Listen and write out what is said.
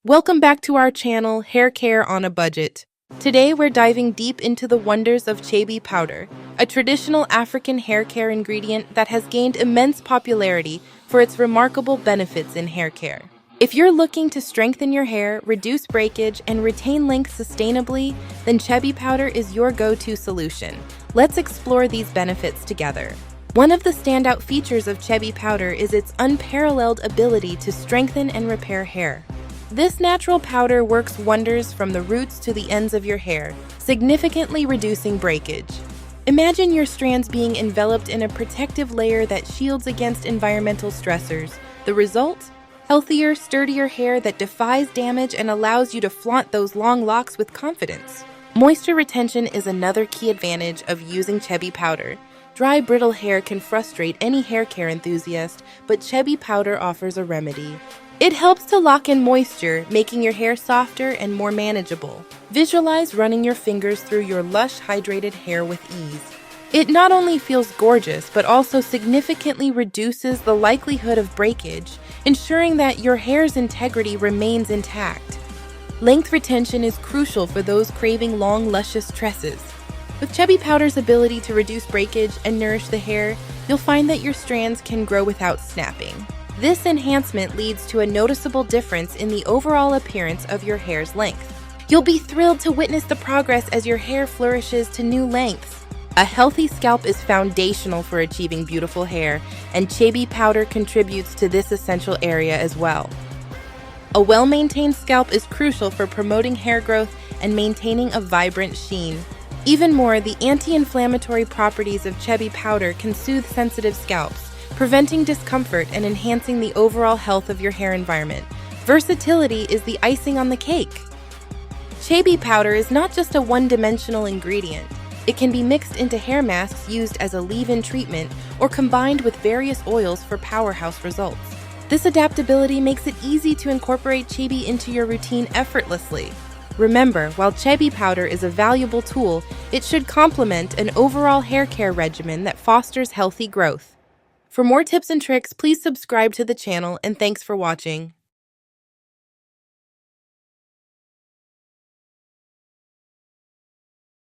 Welcome back to our channel, Hair Care on a Budget. Today we're diving deep into the wonders of Chebe powder, a traditional African hair care ingredient that has gained immense popularity for its remarkable benefits in hair care. If you're looking to strengthen your hair, reduce breakage, and retain length sustainably, then Chebe powder is your go-to solution. Let's explore these benefits together. One of the standout features of Chebe powder is its unparalleled ability to strengthen and repair hair. This natural powder works wonders from the roots to the ends of your hair, significantly reducing breakage. Imagine your strands being enveloped in a protective layer that shields against environmental stressors. The result? Healthier, sturdier hair that defies damage and allows you to flaunt those long locks with confidence. Moisture retention is another key advantage of using Chebe powder. Dry, brittle hair can frustrate any hair care enthusiast, but Chebe powder offers a remedy. It helps to lock in moisture, making your hair softer and more manageable. Visualize running your fingers through your lush, hydrated hair with ease. It not only feels gorgeous, but also significantly reduces the likelihood of breakage, ensuring that your hair's integrity remains intact. Length retention is crucial for those craving long, luscious tresses. With Chebe powder's ability to reduce breakage and nourish the hair, you'll find that your strands can grow without snapping. This enhancement leads to a noticeable difference in the overall appearance of your hair's length. You'll be thrilled to witness the progress as your hair flourishes to new lengths. A healthy scalp is foundational for achieving beautiful hair, and Chebe powder contributes to this essential area as well. A well-maintained scalp is crucial for promoting hair growth and maintaining a vibrant sheen. Even more, the anti-inflammatory properties of Chebe powder can soothe sensitive scalps, preventing discomfort and enhancing the overall health of your hair environment. Versatility is the icing on the cake. Chebe powder is not just a one-dimensional ingredient. It can be mixed into hair masks used as a leave-in treatment or combined with various oils for powerhouse results. This adaptability makes it easy to incorporate Chebe into your routine effortlessly. Remember, while Chebe powder is a valuable tool, it should complement an overall hair care regimen that fosters healthy growth. For more tips and tricks, please subscribe to the channel, and thanks for watching.